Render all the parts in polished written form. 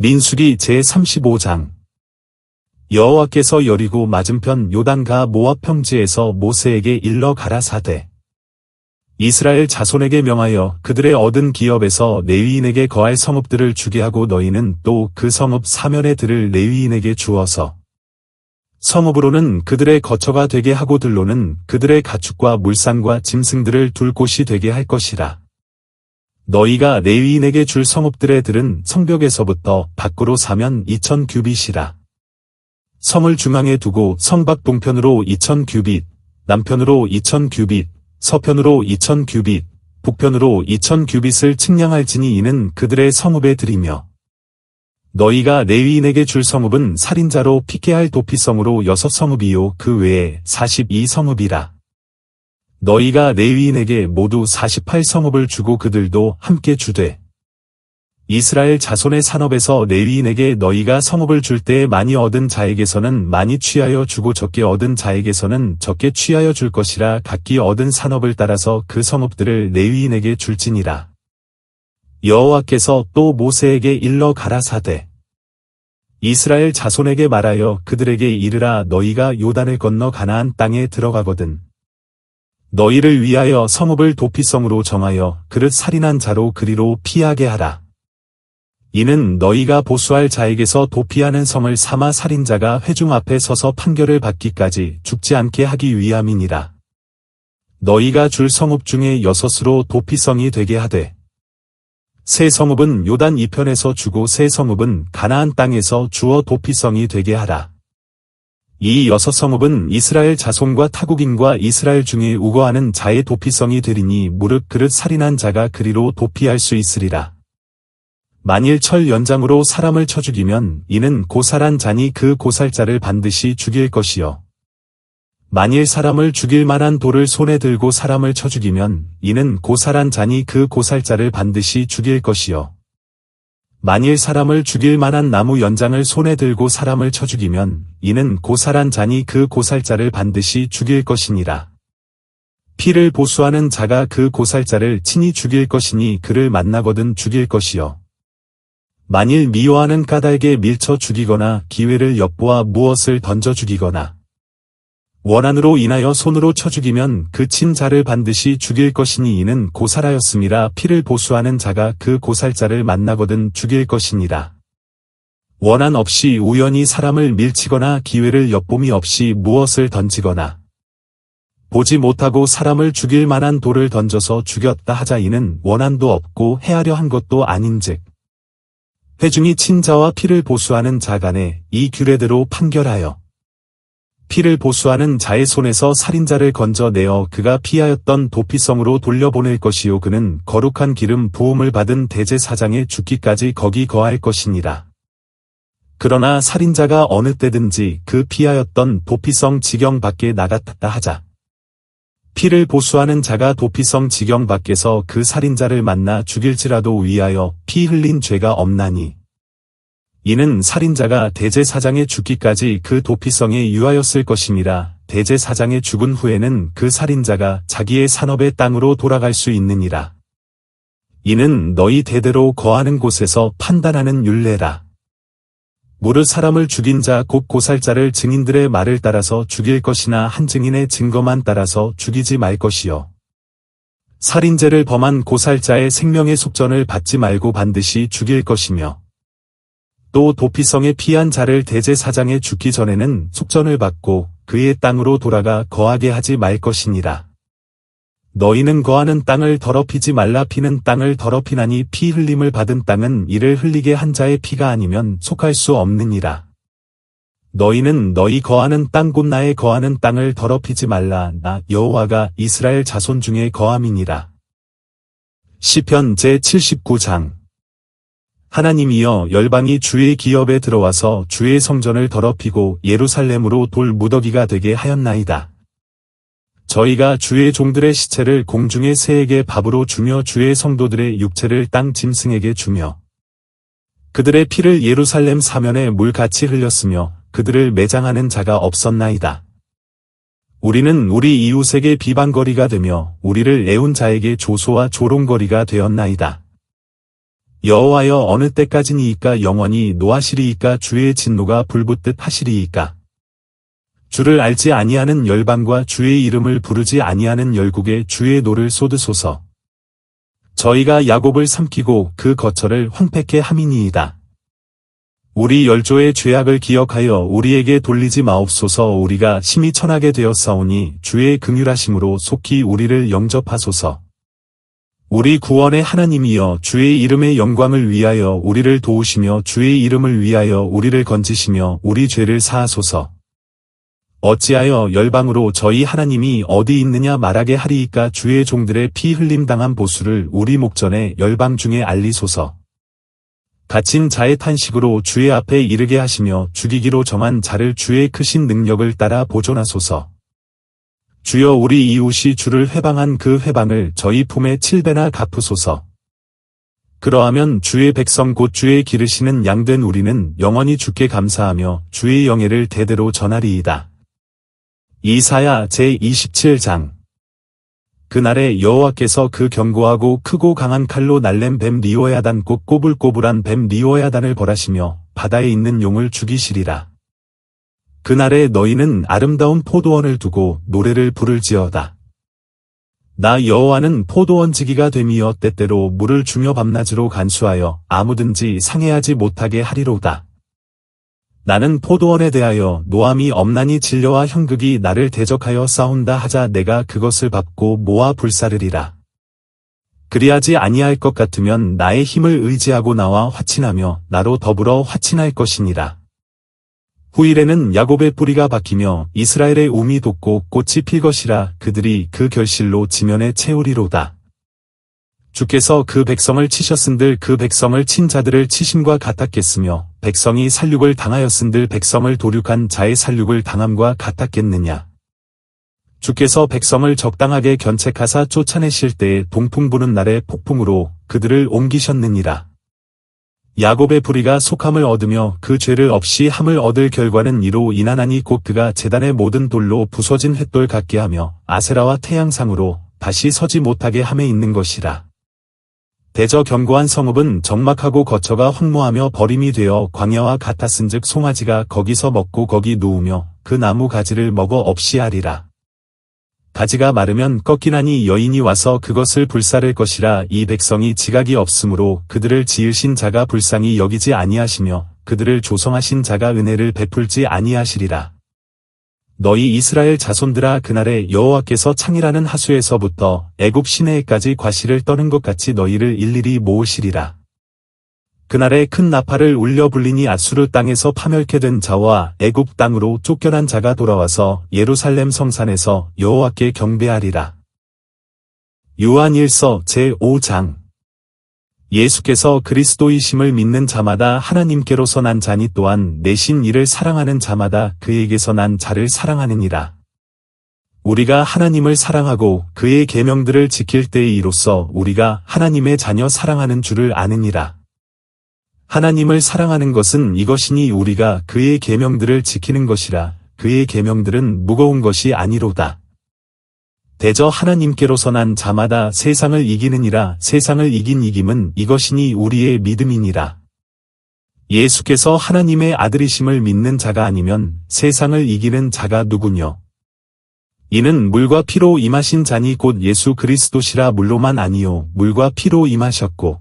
민수기 제35장. 여호와께서 여리고 맞은편 요단가 모압 평지에서 모세에게 일러 가라사대 이스라엘 자손에게 명하여 그들의 얻은 기업에서 레위인에게 거할 성읍들을 주게 하고 너희는 또 그 성읍 사면에 들을 레위인에게 주어서 성읍으로는 그들의 거처가 되게 하고 들로는 그들의 가축과 물상과 짐승들을 둘 곳이 되게 할 것이라. 너희가 레위인에게 줄 성읍들의 들은 성벽에서부터 밖으로 사면 2000규빗이라. 성을 중앙에 두고 성밖 동편으로 2000규빗, 남편으로 2000규빗, 서편으로 2000규빗, 북편으로 2000규빗을 측량할지니 이는 그들의 성읍의 들이며 너희가 레위인에게 줄 성읍은 살인자로 피케할 도피성으로 6성읍이요 그 외에 42성읍이라. 너희가 레위인에게 모두 48성읍을 주고 그들도 함께 주되 이스라엘 자손의 산업에서 레위인에게 너희가 성읍을 줄 때에 많이 얻은 자에게서는 많이 취하여 주고 적게 얻은 자에게서는 적게 취하여 줄 것이라. 각기 얻은 산업을 따라서 그 성읍들을 레위인에게 줄지니라. 여호와께서 또 모세에게 일러 가라사대 이스라엘 자손에게 말하여 그들에게 이르라. 너희가 요단을 건너 가나안 땅에 들어가거든 너희를 위하여 성읍을 도피성으로 정하여 그릇 살인한 자로 그리로 피하게 하라. 이는 너희가 보수할 자에게서 도피하는 성을 삼아 살인자가 회중 앞에 서서 판결을 받기까지 죽지 않게 하기 위함이니라. 너희가 줄 성읍 중에 6으로 도피성이 되게 하되 세 성읍은 요단 이편에서 주고 세 성읍은 가나안 땅에서 주어 도피성이 되게 하라. 이 6성읍은 이스라엘 자손과 타국인과 이스라엘 중에 우거하는 자의 도피성이 되리니 무릇 그릇 살인한 자가 그리로 도피할 수 있으리라. 만일 철 연장으로 사람을 쳐 죽이면 이는 고살한 자니 그 고살자를 반드시 죽일 것이요. 만일 사람을 죽일 만한 돌을 손에 들고 사람을 쳐 죽이면 이는 고살한 자니 그 고살자를 반드시 죽일 것이요. 만일 사람을 죽일 만한 나무 연장을 손에 들고 사람을 쳐 죽이면 이는 고살한 자니 그 고살자를 반드시 죽일 것이니라. 피를 보수하는 자가 그 고살자를 친히 죽일 것이니 그를 만나거든 죽일 것이요. 만일 미워하는 까닭에 밀쳐 죽이거나 기회를 엿보아 무엇을 던져 죽이거나 원한으로 인하여 손으로 쳐 죽이면 그 친 자를 반드시 죽일 것이니 이는 고살하였음이라. 피를 보수하는 자가 그 고살자를 만나거든 죽일 것이니라. 원한 없이 우연히 사람을 밀치거나 기회를 엿봄이 없이 무엇을 던지거나 보지 못하고 사람을 죽일 만한 돌을 던져서 죽였다 하자 이는 원한도 없고 해하려 한 것도 아닌즉 회중이 친자와 피를 보수하는 자 간에 이 규례대로 판결하여 피를 보수하는 자의 손에서 살인자를 건져내어 그가 피하였던 도피성으로 돌려보낼 것이요 그는 거룩한 기름 부음을 받은 대제사장의 죽기까지 거기 거할 것이니라. 그러나 살인자가 어느 때든지 그 피하였던 도피성 지경 밖에 나갔다 하자 피를 보수하는 자가 도피성 지경 밖에서 그 살인자를 만나 죽일지라도 위하여 피 흘린 죄가 없나니 이는 살인자가 대제사장의 죽기까지 그 도피성에 유하였을 것이니라. 대제사장의 죽은 후에는 그 살인자가 자기의 산업의 땅으로 돌아갈 수 있느니라. 이는 너희 대대로 거하는 곳에서 판단하는 율례라. 무릇 사람을 죽인 자 곧 고살자를 증인들의 말을 따라서 죽일 것이나 한 증인의 증거만 따라서 죽이지 말 것이요. 살인죄를 범한 고살자의 생명의 속전을 받지 말고 반드시 죽일 것이며 또 도피성에 피한 자를 대제사장에 죽기 전에는 속전을 받고 그의 땅으로 돌아가 거하게 하지 말 것이니라. 너희는 거하는 땅을 더럽히지 말라. 피는 땅을 더럽히나니 피 흘림을 받은 땅은 이를 흘리게 한 자의 피가 아니면 속할 수 없느니라. 너희는 너희 거하는 땅 곧 나의 거하는 땅을 더럽히지 말라. 나 여호와가 이스라엘 자손 중에 거함이니라. 시편 제79장. 하나님이여 열방이 주의 기업에 들어와서 주의 성전을 더럽히고 예루살렘으로 돌 무더기가 되게 하였나이다. 저희가 주의 종들의 시체를 공중의 새에게 밥으로 주며 주의 성도들의 육체를 땅 짐승에게 주며 그들의 피를 예루살렘 사면에 물같이 흘렸으며 그들을 매장하는 자가 없었나이다. 우리는 우리 이웃에게 비방거리가 되며 우리를 애운 자에게 조소와 조롱거리가 되었나이다. 여호와여 어느 때까지니이까 영원히 노하시리이까 주의 진노가 불붙듯 하시리이까. 주를 알지 아니하는 열방과 주의 이름을 부르지 아니하는 열국에 주의 노를 쏟으소서. 저희가 야곱을 삼키고 그 거처를 황폐케 함이니이다. 우리 열조의 죄악을 기억하여 우리에게 돌리지 마옵소서. 우리가 심히 천하게 되었사오니 주의 긍휼하심으로 속히 우리를 영접하소서. 우리 구원의 하나님이여 주의 이름의 영광을 위하여 우리를 도우시며 주의 이름을 위하여 우리를 건지시며 우리 죄를 사하소서. 어찌하여 열방으로 저희 하나님이 어디 있느냐 말하게 하리이까. 주의 종들의 피 흘림 당한 보수를 우리 목전에 열방 중에 알리소서. 갇힌 자의 탄식으로 주의 앞에 이르게 하시며 죽이기로 정한 자를 주의 크신 능력을 따라 보존하소서. 주여 우리 이웃이 주를 회방한 그 회방을 저희 품에 7배나 갚으소서. 그러하면 주의 백성 곧 주의 기르시는 양된 우리는 영원히 주께 감사하며 주의 영예를 대대로 전하리이다. 이사야 제27장. 그날에 여호와께서 그 견고하고 크고 강한 칼로 날랜 뱀 리오야단 곧 꼬불꼬불한 뱀 리오야단을 벌하시며 바다에 있는 용을 죽이시리라. 그날에 너희는 아름다운 포도원을 두고 노래를 부를지어다. 나 여호와는 포도원 지기가 됨이여 때때로 물을 주며 밤낮으로 간수하여 아무든지 상해하지 못하게 하리로다. 나는 포도원에 대하여 노함이 없나니 진려와 형극이 나를 대적하여 싸운다 하자 내가 그것을 밟고 모아 불사르리라. 그리하지 아니할 것 같으면 나의 힘을 의지하고 나와 화친하며 나로 더불어 화친할 것이니라. 후일에는 야곱의 뿌리가 박히며 이스라엘의 움이 돋고 꽃이 필 것이라. 그들이 그 결실로 지면에 채우리로다. 주께서 그 백성을 치셨은들 그 백성을 친 자들을 치심과 같았겠으며 백성이 살육을 당하였은들 백성을 도륙한 자의 살육을 당함과 같았겠느냐. 주께서 백성을 적당하게 견책하사 쫓아내실 때에 동풍 부는 날의 폭풍으로 그들을 옮기셨느니라. 야곱의 불의가 속함을 얻으며 그 죄를 없이 함을 얻을 결과는 이로 인하나니 곧 그가 제단의 모든 돌로 부서진 횃돌 같게 하며 아세라와 태양상으로 다시 서지 못하게 함에 있는 것이라. 대저 견고한 성읍은 적막하고 거처가 황무하며 버림이 되어 광야와 같았은즉 송아지가 거기서 먹고 거기 누우며 그 나무 가지를 먹어 없이 하리라. 가지가 마르면 꺾이나니 여인이 와서 그것을 불사를 것이라. 이 백성이 지각이 없으므로 그들을 지으신 자가 불쌍히 여기지 아니하시며 그들을 조성하신 자가 은혜를 베풀지 아니하시리라. 너희 이스라엘 자손들아 그날에 여호와께서 창이라는 하수에서부터 애굽 시내에까지 과실을 떠는 것 같이 너희를 일일이 모으시리라. 그날에 큰 나팔을 울려 불리니 앗수르 땅에서 파멸케 된 자와 애굽 땅으로 쫓겨난 자가 돌아와서 예루살렘 성산에서 여호와께 경배하리라. 요한일서 제5장. 예수께서 그리스도이심을 믿는 자마다 하나님께로서 난 자니 또한 내신 이를 사랑하는 자마다 그에게서 난 자를 사랑하느니라. 우리가 하나님을 사랑하고 그의 계명들을 지킬 때에 이로써 우리가 하나님의 자녀 사랑하는 줄을 아느니라. 하나님을 사랑하는 것은 이것이니 우리가 그의 계명들을 지키는 것이라. 그의 계명들은 무거운 것이 아니로다. 대저 하나님께로서 난 자마다 세상을 이기느니라. 세상을 이긴 이김은 이것이니 우리의 믿음이니라. 예수께서 하나님의 아들이심을 믿는 자가 아니면 세상을 이기는 자가 누구뇨? 이는 물과 피로 임하신 자니 곧 예수 그리스도시라. 물로만 아니요 물과 피로 임하셨고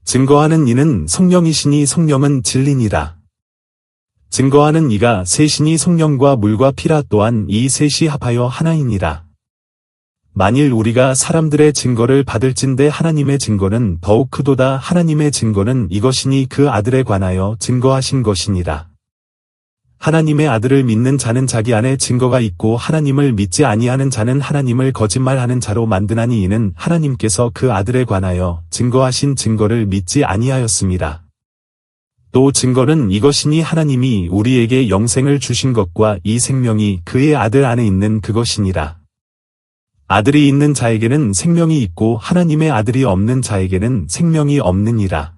증거하는 이는 성령이시니 성령은 진리니라. 증거하는 이가 셋이니 성령과 물과 피라. 또한 이 셋이 합하여 하나이니라. 만일 우리가 사람들의 증거를 받을진대 하나님의 증거는 더욱 크도다. 하나님의 증거는 이것이니 그 아들에 관하여 증거하신 것이니라. 하나님의 아들을 믿는 자는 자기 안에 증거가 있고 하나님을 믿지 아니하는 자는 하나님을 거짓말하는 자로 만드나니 이는 하나님께서 그 아들에 관하여 증거하신 증거를 믿지 아니하였습니다. 또 증거는 이것이니 하나님이 우리에게 영생을 주신 것과 이 생명이 그의 아들 안에 있는 그것이니라. 아들이 있는 자에게는 생명이 있고 하나님의 아들이 없는 자에게는 생명이 없느니라.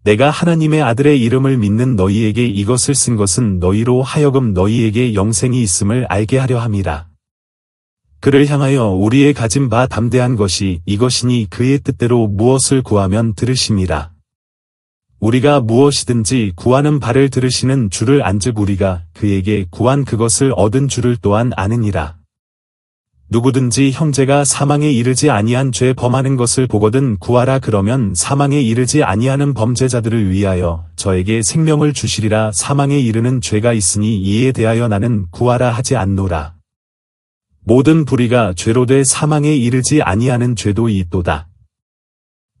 내가 하나님의 아들의 이름을 믿는 너희에게 이것을 쓴 것은 너희로 하여금 너희에게 영생이 있음을 알게 하려 함이라. 그를 향하여 우리의 가진 바 담대한 것이 이것이니 그의 뜻대로 무엇을 구하면 들으심이라. 우리가 무엇이든지 구하는 바를 들으시는 주를 안즉 우리가 그에게 구한 그것을 얻은 주를 또한 아느니라. 누구든지 형제가 사망에 이르지 아니한 죄 범하는 것을 보거든 구하라 그러면 사망에 이르지 아니하는 범죄자들을 위하여 저에게 생명을 주시리라. 사망에 이르는 죄가 있으니 이에 대하여 나는 구하라 하지 않노라. 모든 불의가 죄로 돼 사망에 이르지 아니하는 죄도 있도다.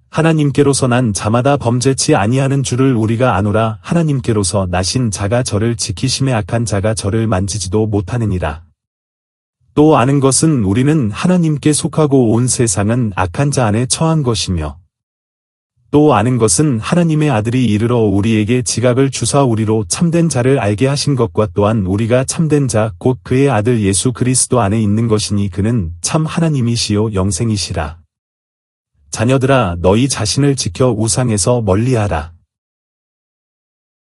하나님께로서 난 자마다 범죄치 아니하는 줄을 우리가 아노라. 하나님께로서 나신 자가 저를 지키심에 악한 자가 저를 만지지도 못하느니라. 또 아는 것은 우리는 하나님께 속하고 온 세상은 악한 자 안에 처한 것이며 또 아는 것은 하나님의 아들이 이르러 우리에게 지각을 주사 우리로 참된 자를 알게 하신 것과 또한 우리가 참된 자 곧 그의 아들 예수 그리스도 안에 있는 것이니 그는 참 하나님이시요 영생이시라. 자녀들아 너희 자신을 지켜 우상에서 멀리하라.